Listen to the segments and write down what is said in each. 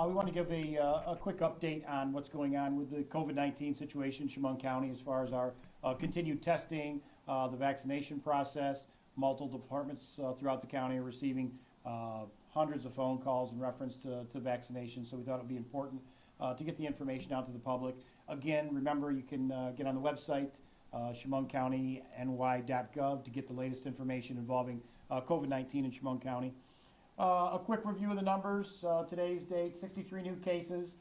We want to give a quick update on what's going on with the COVID-19 situation in Chemung County as far as our continued testing, the vaccination process. Multiple departments throughout the county are receiving hundreds of phone calls in reference to vaccination, so we thought it would be important to get the information out to the public. Again, remember you can get on the website, chemungcountyny.gov, to get the latest information involving COVID-19 in Chemung County. A quick review of the numbers. Today's date, 63 new cases,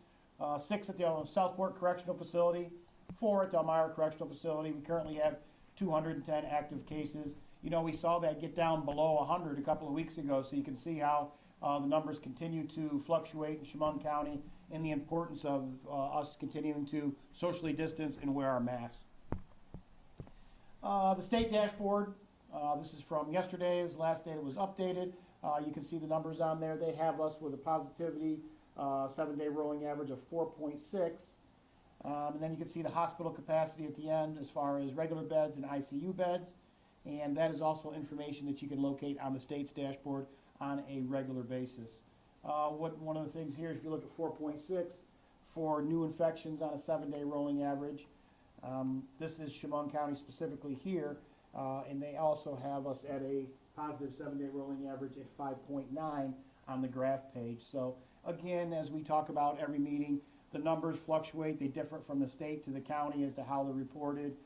6 at the Southport Correctional Facility, 4 at the Elmira Correctional Facility. We currently have 210 active cases. You know, we saw that get down below 100 a couple of weeks ago, so you can see how the numbers continue to fluctuate in Chemung County and the importance of us continuing to socially distance and wear our masks. The state dashboard, this is from yesterday, it was the last day it was updated. You can see the numbers on there. They have us with a positivity 7-day rolling average of 4.6. And then you can see the hospital capacity at the end as far as regular beds and ICU beds. And that is also information that you can locate on the state's dashboard on a regular basis. One of the things here, if you look at 4.6 for new infections on a 7-day rolling average, this is Chemung County specifically here, and they also have us at a positive 7-day rolling average at 5.9 on the graph page. So again, as we talk about every meeting, the numbers fluctuate. They differ from the state to the county as to how they're reported,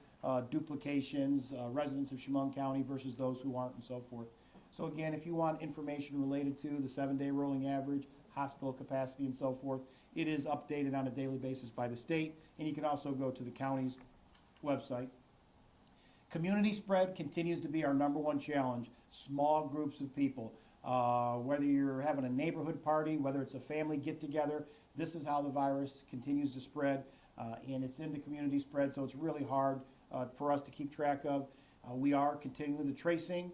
duplications, residents of Chemung County versus those who aren't, and so forth. So again, if you want information related to the 7-day rolling average, hospital capacity, and so forth, it is updated on a daily basis by the state, and you can also go to the county's website. Community spread continues to be our #1 challenge. Small groups of people, whether you're having a neighborhood party, whether it's a family get-together, this is how the virus continues to spread, and it's into community spread, so it's really hard for us to keep track of. We are continuing the tracing.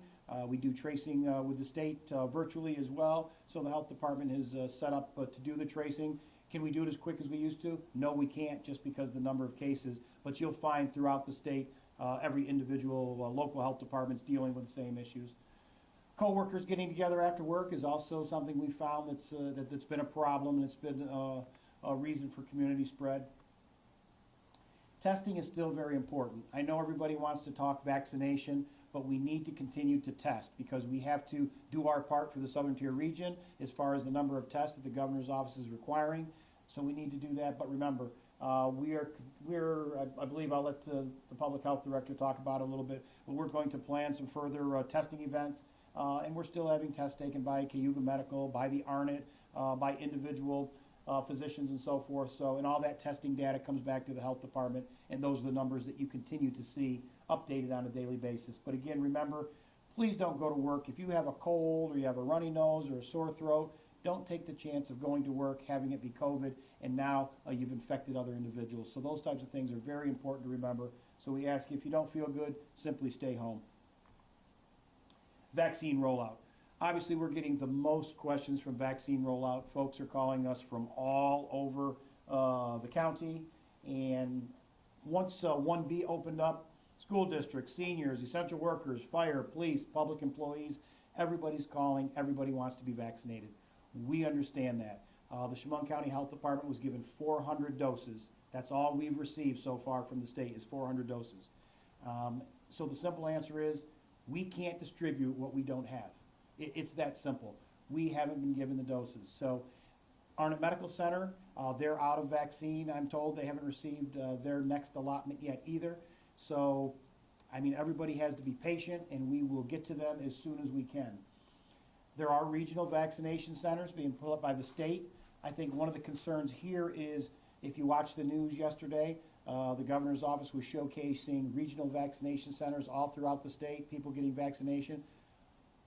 We do tracing with the state virtually as well, so the health department is set up to do the tracing. Can we do it as quick as we used to? No, we can't, just because of the number of cases, but you'll find throughout the state every individual local health department's dealing with the same issues. Co-workers getting together after work is also something we found that's been a problem, and it's been a reason for community spread. Testing is still very important. I know everybody wants to talk vaccination, but we need to continue to test because we have to do our part for the Southern Tier region as far as the number of tests that the governor's office is requiring. So we need to do that. But remember, I believe I'll let the public health director talk about it a little bit, but we're going to plan some further testing events, and we're still having tests taken by Cayuga Medical, by the ARNIT, by individual physicians and so forth. So, and all that testing data comes back to the health department, and those are the numbers that you continue to see updated on a daily basis. But again, remember, please don't go to work. If you have a cold or you have a runny nose or a sore throat, don't take the chance of going to work, having it be COVID, and now you've infected other individuals. So those types of things are very important to remember. So we ask you, if you don't feel good, simply stay home. Vaccine rollout. Obviously, we're getting the most questions from vaccine rollout. Folks are calling us from all over the county. And once 1B opened up, school districts, seniors, essential workers, fire, police, public employees, everybody's calling. Everybody wants to be vaccinated. We understand that. The Chemung County Health Department was given 400 doses. That's all we've received so far from the state is 400 doses. So the simple answer is we can't distribute what we don't have. It's that simple. We haven't been given the doses. So Arnett Medical Center, they're out of vaccine, I'm told. They haven't received their next allotment yet either. So, I mean, everybody has to be patient, and we will get to them as soon as we can. There are regional vaccination centers being put up by the state. I think one of the concerns here is, if you watched the news yesterday, the governor's office was showcasing regional vaccination centers all throughout the state, people getting vaccination.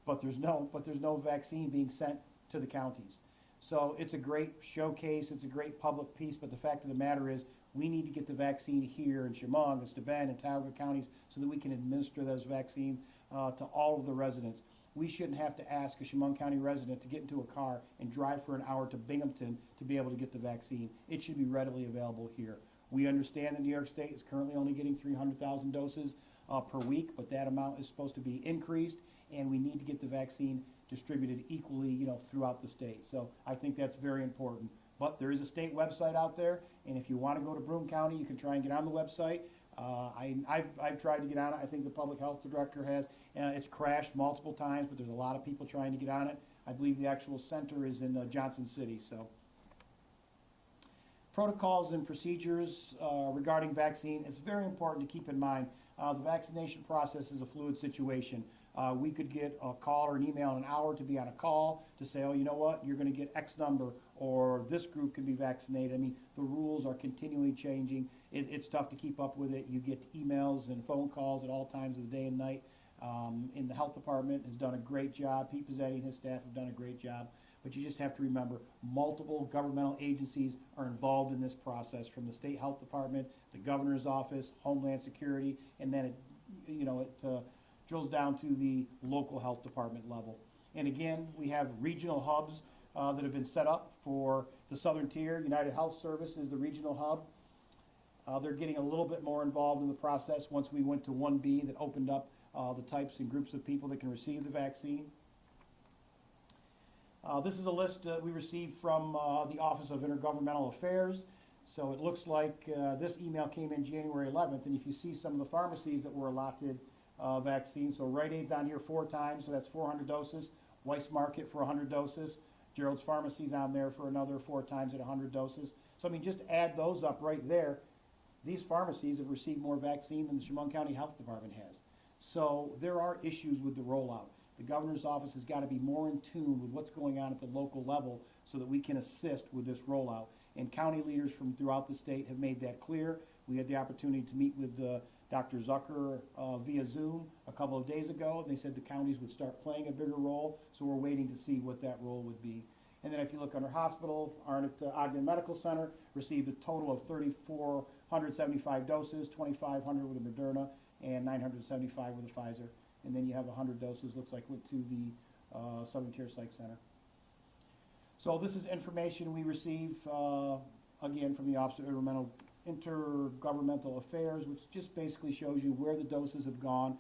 But there's no vaccine being sent to the counties. So it's a great showcase, it's a great public piece, but the fact of the matter is we need to get the vaccine here in Chemung, and Steuben, and Tioga counties so that we can administer those vaccines to all of the residents. We shouldn't have to ask a Chemung County resident to get into a car and drive for an hour to Binghamton to be able to get the vaccine. It should be readily available here. We understand that New York State is currently only getting 300,000 doses per week, but that amount is supposed to be increased, and we need to get the vaccine distributed equally, throughout the state. So I think that's very important. But there is a state website out there, and if you want to go to Broome County, you can try and get on the website. I've tried to get on it. I think the public health director has. It's crashed multiple times, but there's a lot of people trying to get on it. I believe the actual center is in Johnson City. So, protocols and procedures regarding vaccine. It's very important to keep in mind. The vaccination process is a fluid situation. We could get a call or an email in an hour to be on a call to say, oh, you know what, you're going to get X number, or this group can be vaccinated. I mean, the rules are continually changing. It's tough to keep up with it. You get emails and phone calls at all times of the day and night. In the health department has done a great job. Pete Pizzetti and his staff have done a great job. But you just have to remember, multiple governmental agencies are involved in this process, from the state health department, the governor's office, Homeland Security, and then it drills down to the local health department level. And again, we have regional hubs that have been set up for the southern tier. United Health Service is the regional hub. They're getting a little bit more involved in the process once we went to 1B that opened up the types and groups of people that can receive the vaccine. This is a list we received from the Office of Intergovernmental Affairs. So it looks like this email came in January 11th, and if you see some of the pharmacies that were allotted vaccines, so Rite Aid's on here 4 times, so that's 400 doses. Weiss Market for 100 doses. Gerald's Pharmacy's on there for another 4 times at 100 doses. So I mean, just add those up right there. These pharmacies have received more vaccine than the Chemung County Health Department has. So there are issues with the rollout. The governor's office has got to be more in tune with what's going on at the local level so that we can assist with this rollout. And county leaders from throughout the state have made that clear. We had the opportunity to meet with Dr. Zucker via Zoom a couple of days ago. They said the counties would start playing a bigger role, so we're waiting to see what that role would be. And then if you look under hospital, Arnott Ogden Medical Center received a total of 3,475 doses, 2,500 with a Moderna and 975 with a Pfizer. And then you have 100 doses, looks like, went to the Southern Tier Psych Center. So this is information we receive, again, from the Office of Intergovernmental Affairs, which just basically shows you where the doses have gone.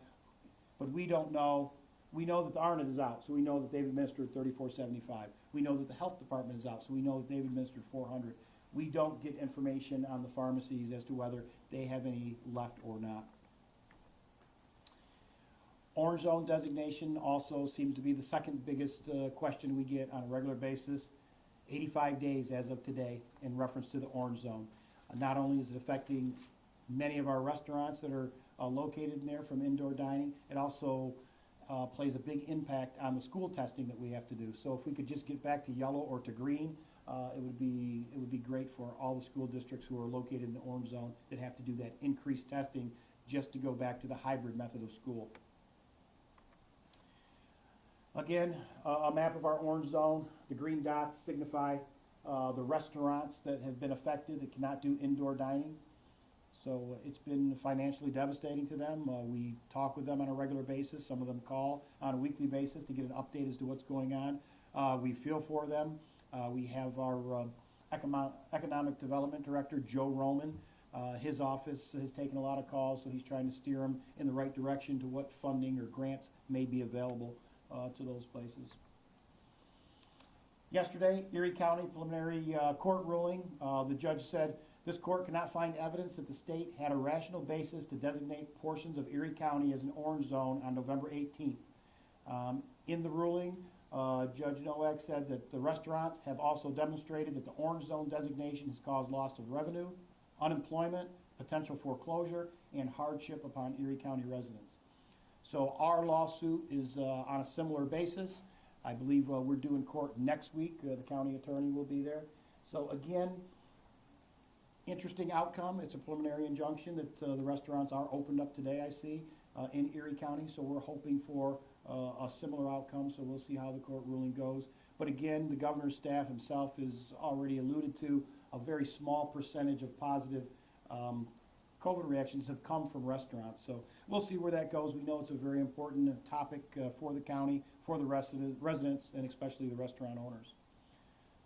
But we don't know. We know that the Arnott is out, so we know that they've administered 3,475. We know that the health department is out, so we know that they've administered 400. We don't get information on the pharmacies as to whether they have any left or not. Orange zone designation also seems to be the second biggest question we get on a regular basis. 85 days as of today in reference to the orange zone. Not only is it affecting many of our restaurants that are located in there from indoor dining, it also plays a big impact on the school testing that we have to do. So if we could just get back to yellow or to green, it would be great for all the school districts who are located in the orange zone that have to do that increased testing just to go back to the hybrid method of school. Again, a map of our orange zone. The green dots signify the restaurants that have been affected that cannot do indoor dining. So it's been financially devastating to them. We talk with them on a regular basis. Some of them call on a weekly basis to get an update as to what's going on. We feel for them. We have our Economic Development Director, Joe Roman. His office has taken a lot of calls, so he's trying to steer them in the right direction to what funding or grants may be available to those places. Yesterday, Erie County preliminary court ruling. The judge said this court cannot find evidence that the state had a rational basis to designate portions of Erie County as an orange zone on November 18th. In the ruling, Judge Nowak said that the restaurants have also demonstrated that the orange zone designation has caused loss of revenue, unemployment, potential foreclosure, and hardship upon Erie County residents. So our lawsuit is on a similar basis. I believe we're due in court next week. The county attorney will be there. So again, interesting outcome. It's a preliminary injunction that the restaurants are opened up today, I see, in Erie County. So we're hoping for a similar outcome. So we'll see how the court ruling goes. But again, the governor's staff himself has already alluded to a very small percentage of positive COVID reactions have come from restaurants. So we'll see where that goes. We know it's a very important topic for the county, for the residents, and especially the restaurant owners.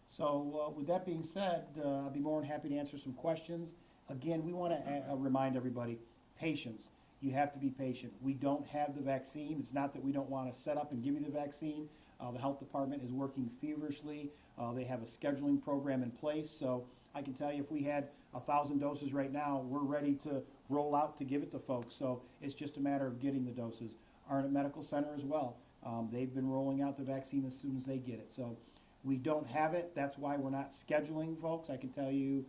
So with that being said, I'll be more than happy to answer some questions. Again, we want to remind everybody, patience. You have to be patient. We don't have the vaccine. It's not that we don't want to set up and give you the vaccine. The health department is working feverishly They have a scheduling program in place, so I can tell you if we had 1,000 doses right now, we're ready to roll out to give it to folks. So it's just a matter of getting the doses. Arnott Medical Center as well. They've been rolling out the vaccine as soon as they get it. So we don't have it. That's why we're not scheduling folks. I can tell you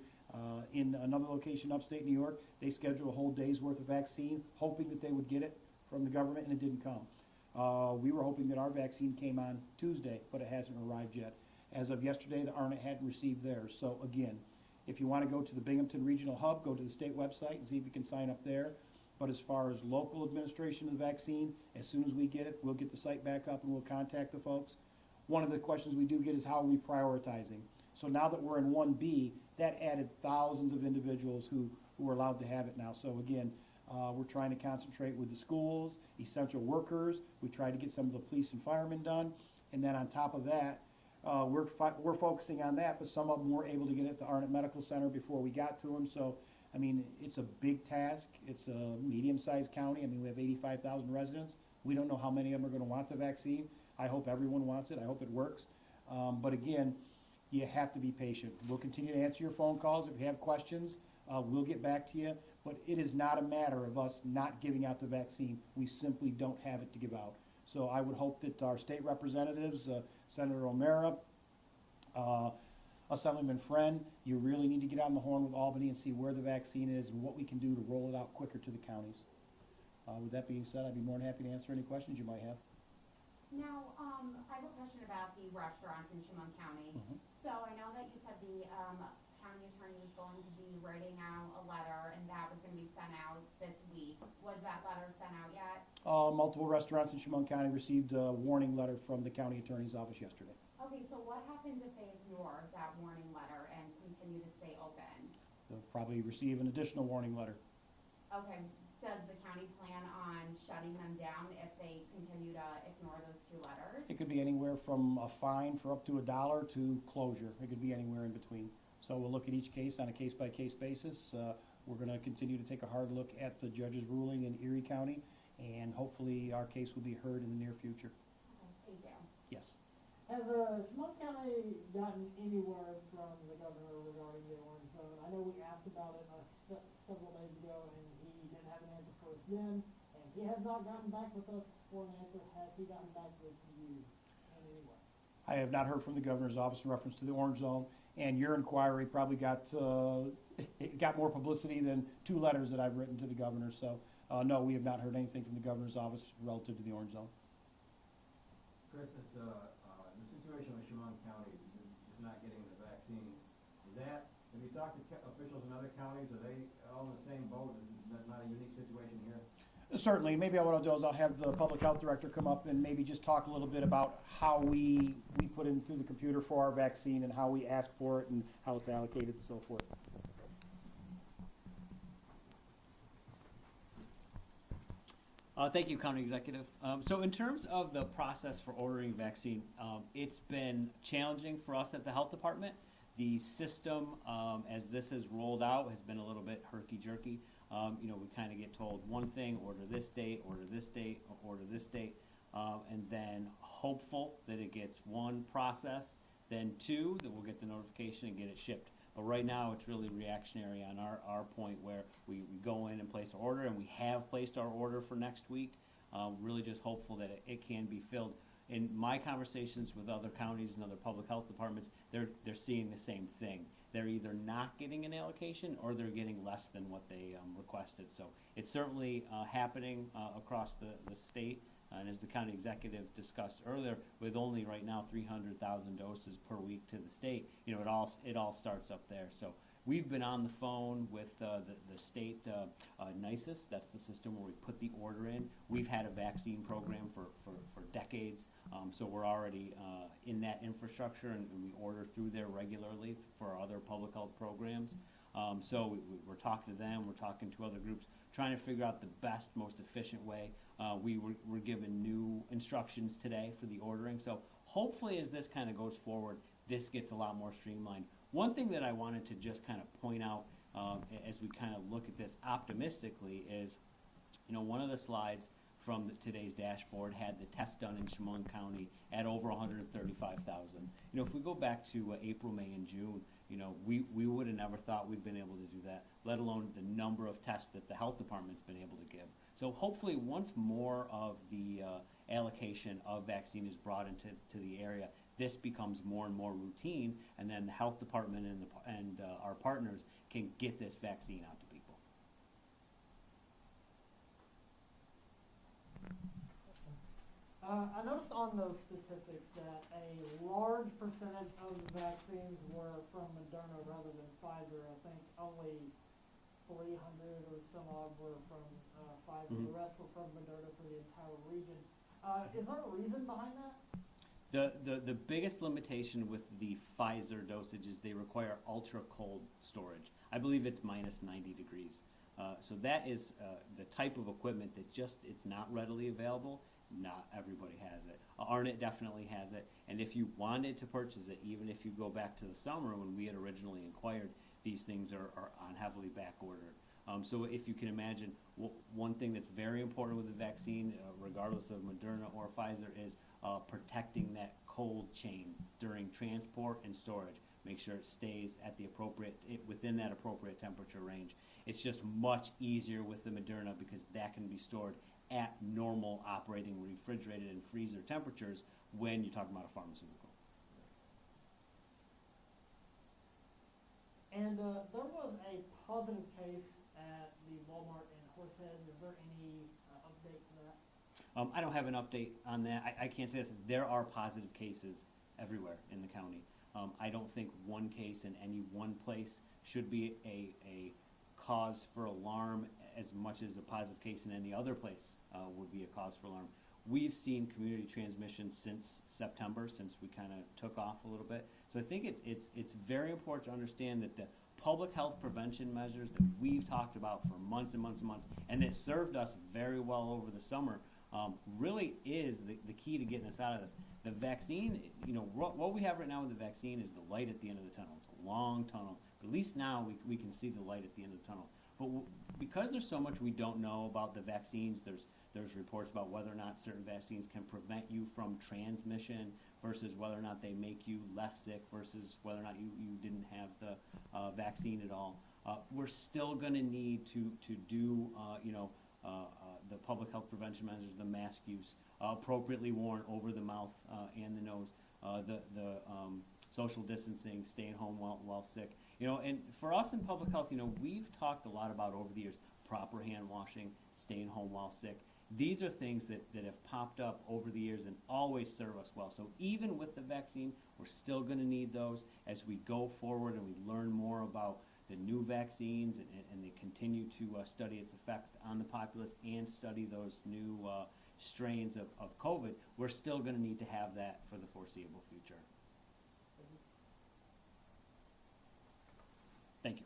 in another location upstate New York, they scheduled a whole day's worth of vaccine, hoping that they would get it from the government, and it didn't come. We were hoping that our vaccine came on Tuesday, but it hasn't arrived yet. As of yesterday, the Arnott hadn't received theirs. So again, if you want to go to the Binghamton Regional Hub, go to the state website and see if you can sign up there. But as far as local administration of the vaccine, as soon as we get it, we'll get the site back up and we'll contact the folks. One of the questions we do get is how are we prioritizing? So now that we're in 1B, that added thousands of individuals who are allowed to have it now. So again, we're trying to concentrate with the schools, essential workers. We tried to get some of the police and firemen done. And then on top of that, we're focusing on that, but some of them were able to get it at the Arnott Medical Center before we got to them. So, I mean, it's a big task. It's a medium-sized county. I mean, we have 85,000 residents. We don't know how many of them are going to want the vaccine. I hope everyone wants it. I hope it works. But again, you have to be patient. We'll continue to answer your phone calls. If you have questions, we'll get back to you. But it is not a matter of us not giving out the vaccine. We simply don't have it to give out. So I would hope that our state representatives, Senator O'Mara, Assemblyman Friend, you really need to get on the horn with Albany and see where the vaccine is and what we can do to roll it out quicker to the counties. With that being said, I'd be more than happy to answer any questions you might have. Now, I have a question about the restaurants in Chemung County. So I know that you said the county attorney was going to be writing out a letter and that was going to be sent out this week. Was that letter sent out yet? Multiple restaurants in Chemung County received a warning letter from the county attorney's office yesterday. Okay, so what happens if they ignore that warning letter and continue to stay open? They'll probably receive an additional warning letter. Okay, does the county plan on shutting them down if they continue to ignore those two letters? It could be anywhere from a fine for up to $1 to closure. It could be anywhere in between. So we'll look at each case on a case-by-case basis. We're going to continue to take a hard look at the judge's ruling in Erie County, and hopefully our case will be heard in the near future. Okay, thank you. Yes. Has Chemung County gotten any word from the governor regarding the orange zone? I know we asked about it several days ago, and he didn't have an answer for us then, and he has not gotten back with us for an answer. Has he gotten back with you in any way? I have not heard from the governor's office in reference to the orange zone, and your inquiry probably got it got more publicity than 2 letters that I've written to the governor. So no, we have not heard anything from the governor's office relative to the orange zone. Chris, it's the situation with Chemung County is not getting the vaccine. Have you talked to officials in other counties? Are they all in the same boat? Is that not a unique situation here? Certainly. Maybe what I'll do is I'll have the public health director come up and maybe just talk a little bit about how we put in through the computer for our vaccine and how we ask for it and how it's allocated and so forth. Thank you, County Executive. So in terms of the process for ordering vaccine, it's been challenging for us at the Health Department. The system, as this has rolled out, has been a little bit herky-jerky. You know, we kind of get told one thing, order this date, order this date, order this date, and then hopeful that it gets 1 process, then 2, that we'll get the notification and get it shipped. But right now, it's really reactionary on our point where we go in and place our order, and we have placed our order for next week. Really just hopeful that it can be filled. In my conversations with other counties and other public health departments, they're seeing the same thing. They're either not getting an allocation or they're getting less than what they requested. So it's certainly happening across the state. And as the county executive discussed earlier, with only right now 300,000 doses per week to the state, you know, it all starts up there. So we've been on the phone with the state NICES. That's the system where we put the order in. We've had a vaccine program for decades, so we're already in that infrastructure, and we order through there regularly for our other public health programs. So we're talking to them, we're talking to other groups, trying to figure out the best, most efficient way. We were given new instructions today for the ordering, so hopefully as this kind of goes forward, this gets a lot more streamlined. One thing that I wanted to just kind of point out as we kind of look at this optimistically is, you know, one of the slides from today's dashboard had the test done in Chemung County at over 135,000. You know, if we go back to April, May, and June, you know, we would have never thought we'd been able to do that, let alone the number of tests that the health department's been able to give. So hopefully once more of the allocation of vaccine is brought into the area, this becomes more and more routine, and then the health department and our partners can get this vaccine out to people. I noticed on those statistics that a large percentage of the vaccines were from Moderna rather than Pfizer. I think only 300 or some odd were from Pfizer. Mhm. The rest were from Moderna for the entire region. Is there a reason behind that? The biggest limitation with the Pfizer dosage is they require ultra cold storage. I believe it's minus 90 degrees. So that is the type of equipment that it's not readily available. Not everybody has it. Arnett definitely has it. And if you wanted to purchase it, even if you go back to the summer when we had originally inquired, these things are on heavily back ordered. So if you can imagine, one thing that's very important with the vaccine, regardless of Moderna or Pfizer, is protecting that cold chain during transport and storage. Make sure it stays at the within that appropriate temperature range. It's just much easier with the Moderna because that can be stored at normal operating refrigerated and freezer temperatures when you're talking about a pharmaceutical. And there was a positive case at the Walmart in Horsehead. Is there any update to that? I don't have an update on that. I can't say this. There are positive cases everywhere in the county. I don't think one case in any one place should be a cause for alarm as much as a positive case in any other place would be a cause for alarm. We've seen community transmission since September, since we kind of took off a little bit. So I think it's very important to understand that the public health prevention measures that we've talked about for months and months and months, and that served us very well over the summer, really is the key to getting us out of this. The vaccine, you know, what we have right now with the vaccine is the light at the end of the tunnel. It's a long tunnel, but at least now we can see the light at the end of the tunnel. But because there's so much we don't know about the vaccines, there's reports about whether or not certain vaccines can prevent you from transmission versus whether or not they make you less sick versus whether or not you didn't have the vaccine at all. We're still going to need to do, the public health prevention measures, the mask use, appropriately worn over the mouth and the nose, the social distancing, staying home while sick. You know, and for us in public health, you know, we've talked a lot about over the years, proper hand washing, staying home while sick. These are things that have popped up over the years and always serve us well. So even with the vaccine, we're still going to need those as we go forward and we learn more about the new vaccines and they continue to study its effect on the populace and study those new strains of COVID. We're still going to need to have that for the foreseeable future. Thank you.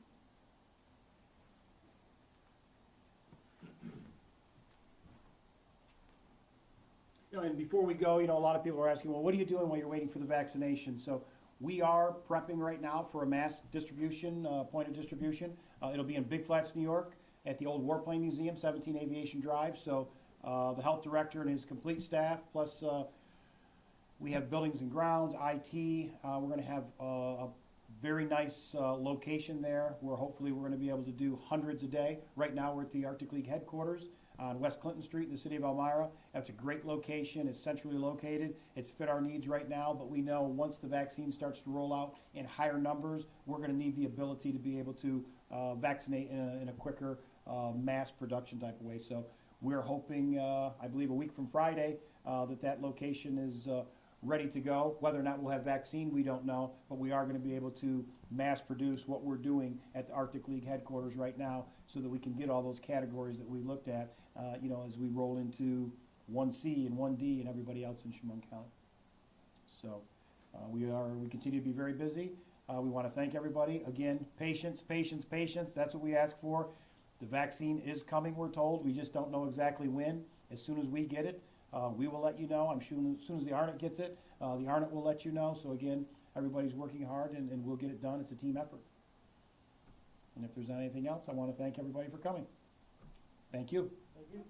You know, and before we go, you know, a lot of people are asking, well, what are you doing while you're waiting for the vaccination? So we are prepping right now for a mass distribution, point of distribution. It'll be in Big Flats, New York, at the old Warplane Museum, 17 Aviation Drive. So the health director and his complete staff, plus we have buildings and grounds, IT. We're going to have a very nice location there where hopefully we're going to be able to do hundreds a day. Right now we're at the Arctic League headquarters on West Clinton Street in the city of Elmira. That's a great location. It's centrally located. It's fit our needs right now, but we know once the vaccine starts to roll out in higher numbers, we're going to need the ability to be able to vaccinate in a quicker mass production type of way. So we're hoping, I believe a week from Friday, that location is ready to go. Whether or not we'll have vaccine, we don't know, but we are going to be able to mass produce what we're doing at the Arctic League headquarters right now so that we can get all those categories that we looked at, as we roll into 1C and 1D and everybody else in Chemung County. So we continue to be very busy. We want to thank everybody. Again, patience, patience, patience. That's what we ask for. The vaccine is coming, we're told. We just don't know exactly when. As soon as we get it, we will let you know. I'm sure as soon as the Arnett gets it, the Arnett will let you know. So again, everybody's working hard and we'll get it done. It's a team effort. And if there's not anything else, I want to thank everybody for coming. Thank you. Thank you.